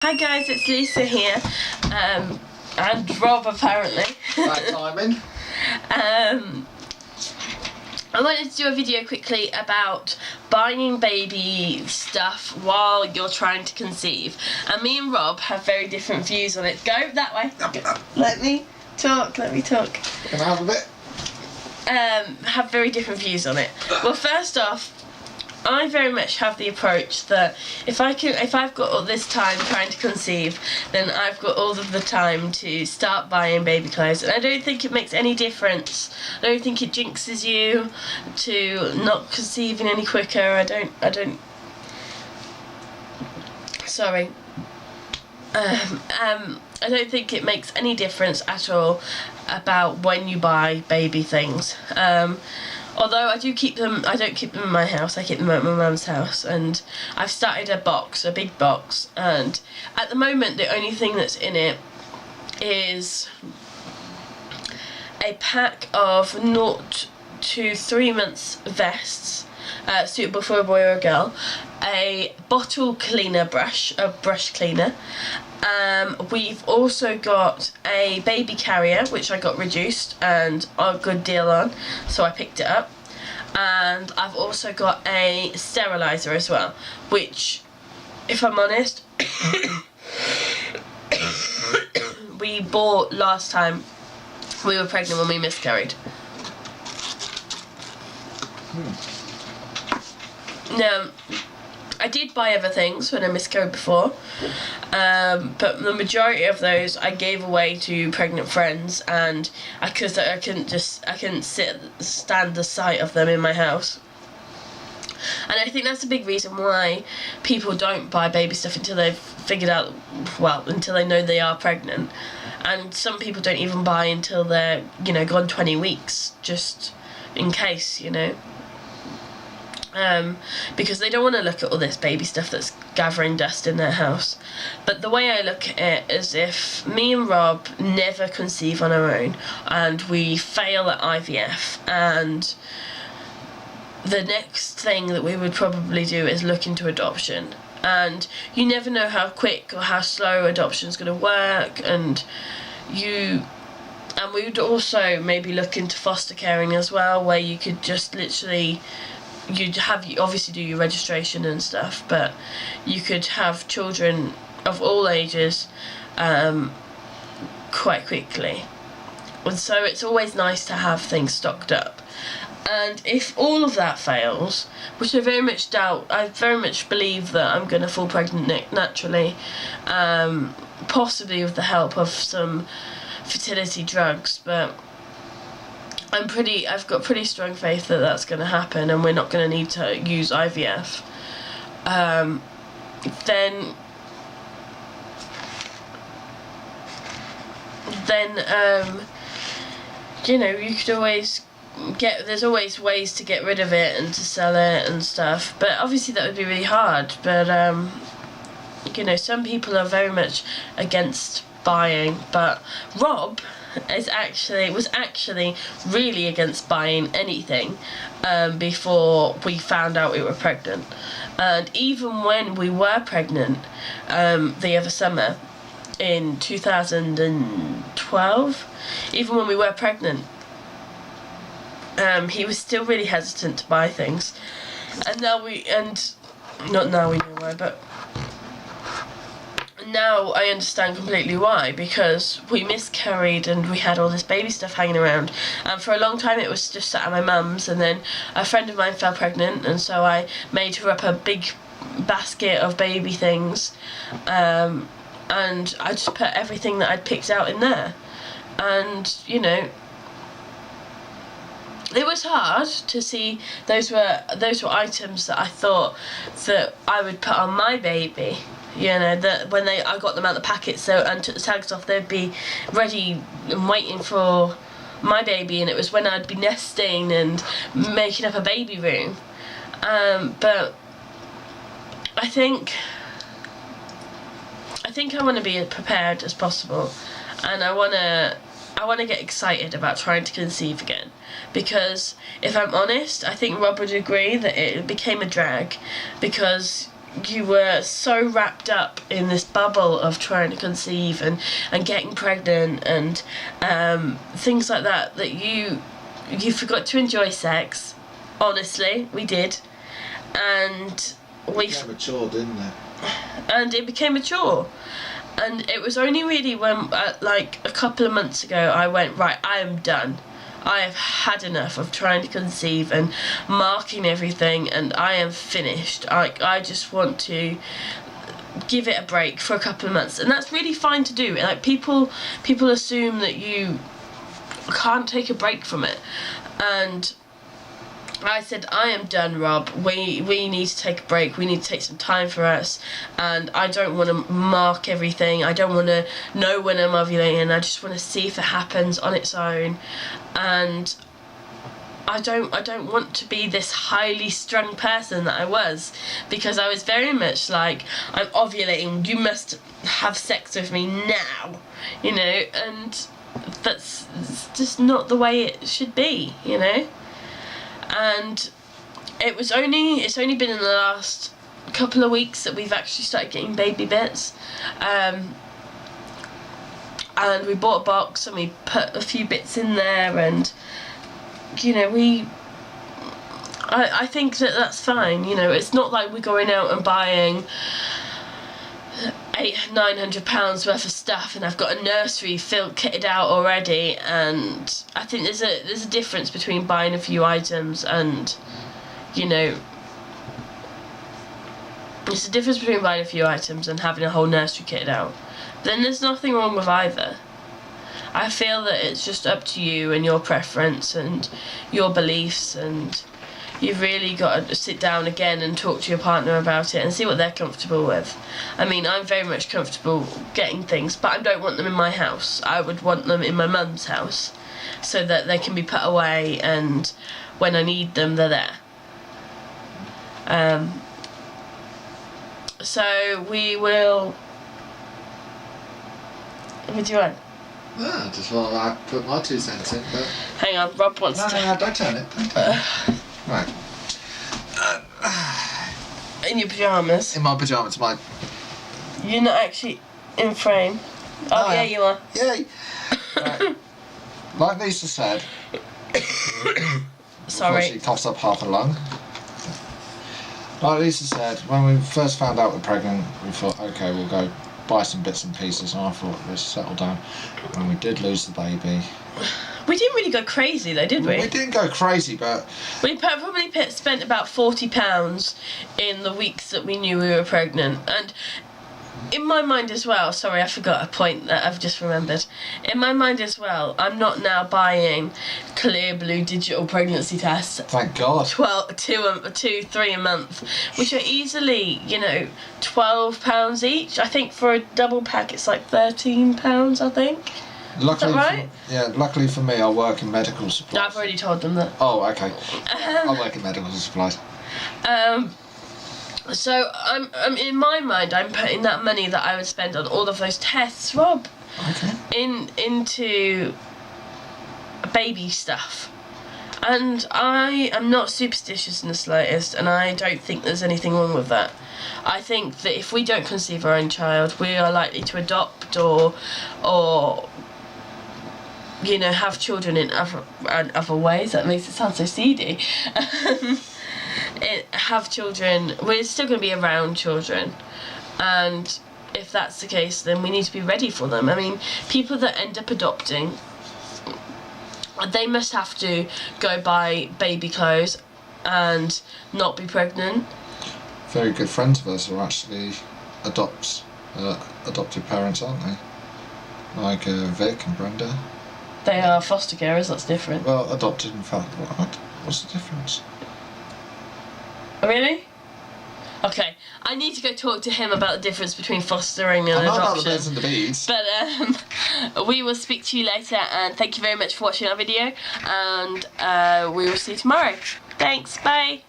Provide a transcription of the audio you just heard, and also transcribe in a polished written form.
Hi guys, it's Lisa here, and Rob apparently. Bad timing. I wanted to do a video quickly about buying baby stuff while you're trying to conceive. And me and Rob have very different views on it. Go that way. Let me talk. Can I have a bit? Have very different views on it. Well, first off, I very much have the approach that if I've got all this time trying to conceive, then I've got all of the time to start buying baby clothes, and I don't think it makes any difference. I don't think it jinxes you to not conceiving any quicker. I don't. Sorry. I don't think it makes any difference at all about when you buy baby things. Although I don't keep them in my house, I keep them at my mum's house, and I've started a big box, and at the moment the only thing that's in it is a pack of 0 to 3 months vests, suitable for a boy or a girl, a bottle cleaner brush, a brush cleaner. We've also got a baby carrier, which I got reduced and a good deal on, so I picked it up. And I've also got a sterilizer as well, which, if I'm honest, we bought last time we were pregnant when we miscarried. Now, I did buy other things when I miscarried before, but the majority of those I gave away to pregnant friends, and I couldn't stand the sight of them in my house. And I think that's a big reason why people don't buy baby stuff until they've figured out, until they know they are pregnant. And some people don't even buy until they're, gone 20 weeks, just in case, because they don't want to look at all this baby stuff that's gathering dust in their house. But the way I look at it is, if me and Rob never conceive on our own and we fail at IVF, and the next thing that we would probably do is look into adoption, and you never know how quick or how slow adoption's going to work, and we would also maybe look into foster caring as well, where you could just literally, you obviously do your registration and stuff, but you could have children of all ages quite quickly. And so it's always nice to have things stocked up. And if all of that fails, which I very much doubt, I very much believe that I'm going to fall pregnant naturally, possibly with the help of some fertility drugs, but I've got pretty strong faith that that's going to happen, and we're not going to need to use IVF. Then you could always there's always ways to get rid of it and to sell it and stuff. But obviously that would be really hard. But some people are very much against buying, but Rob was actually really against buying anything before we found out we were pregnant. And even when we were pregnant, the other summer in 2012, even when we were pregnant, he was still really hesitant to buy things. And not now we know why, but now I understand completely why, because we miscarried and we had all this baby stuff hanging around, and for a long time it was just sat at my mum's, and then a friend of mine fell pregnant, and so I made her up a big basket of baby things, and I just put everything that I'd picked out in there. And it was hard to see those were items that I thought that I would put on my baby. That when I got them out the packet and took the tags off, they'd be ready and waiting for my baby, and it was when I'd be nesting and making up a baby room. But I think I want to be as prepared as possible, and I want to get excited about trying to conceive again, because if I'm honest, I think Rob would agree that it became a drag, because you were so wrapped up in this bubble of trying to conceive and getting pregnant and things like that you forgot to enjoy sex. Honestly, we did. And we matured, didn't it? And it became mature. And it was only really when, like a couple of months ago, I went, right, I am done. I have had enough of trying to conceive and marking everything, and I am finished. I just want to give it a break for a couple of months, and that's really fine to do. Like people assume that you can't take a break from it, and I said, I am done, Rob. We need to take a break. We need to take some time for us. And I don't want to mark everything. I don't want to know when I'm ovulating. I just want to see if it happens on its own. And I don't want to be this highly strung person that I was, because I was very much like, I'm ovulating. You must have sex with me now, you know. And that's just not the way it should be, you know. And it's only been in the last couple of weeks that we've actually started getting baby bits, and we bought a box and we put a few bits in there, and you know, I think that's fine. You know, it's not like we're going out and buying £800-900 worth of stuff, and I've got a nursery kitted out already. And I think there's a difference between buying a few items and, you know, there's a difference between buying a few items and having a whole nursery kitted out. Then there's nothing wrong with either. I feel that it's just up to you and your preference and your beliefs, and you've really got to sit down again and talk to your partner about it and see what they're comfortable with. I mean, I'm very much comfortable getting things, but I don't want them in my house. I would want them in my mum's house so that they can be put away, and when I need them, they're there. So we will... What do you want? I just want to put my 2 cents in, but... Hang on, Rob wants to... No, don't turn it. Don't turn it. Right. In your pyjamas? In my pyjamas, You're not actually in frame. Oh, yeah, you are. Yay! Right. Like Lisa said... Sorry. She coughs up half a lung. Like Lisa said, when we first found out we're pregnant, we thought, okay, we'll go buy some bits and pieces, and I thought let's settle down. When we did lose the baby... We didn't really go crazy though, did we? We didn't go crazy, but... We probably spent about £40 in the weeks that we knew we were pregnant. And in my mind as well, sorry, I forgot a point that I've just remembered. In my mind as well, I'm not now buying clear blue digital pregnancy tests. Thank God. 3 a month, which are easily, you know, £12 each. I think for a double pack it's like £13, I think. Luckily, is that right? Luckily for me, I work in medical supplies. No, I've already told them that. Oh, okay. I work in medical supplies. So I'm in my mind, I'm putting that money that I would spend on all of those tests, Rob, Okay. into baby stuff. And I am not superstitious in the slightest, and I don't think there's anything wrong with that. I think that if we don't conceive our own child, we are likely to adopt or you know, have children in other ways. That makes it sound so seedy. Have children. We're still going to be around children, and if that's the case, then we need to be ready for them. I mean, people that end up adopting, they must have to go buy baby clothes and not be pregnant. Very good friends of ours are actually adopted parents, aren't they? Like Vic and Brenda. They are foster carers, that's different. Well, adopted in fact. What's the difference? Really? Okay, I need to go talk to him about the difference between fostering and adoption. I know about the birds and the bees. But we will speak to you later, and thank you very much for watching our video, and we will see you tomorrow. Thanks, bye.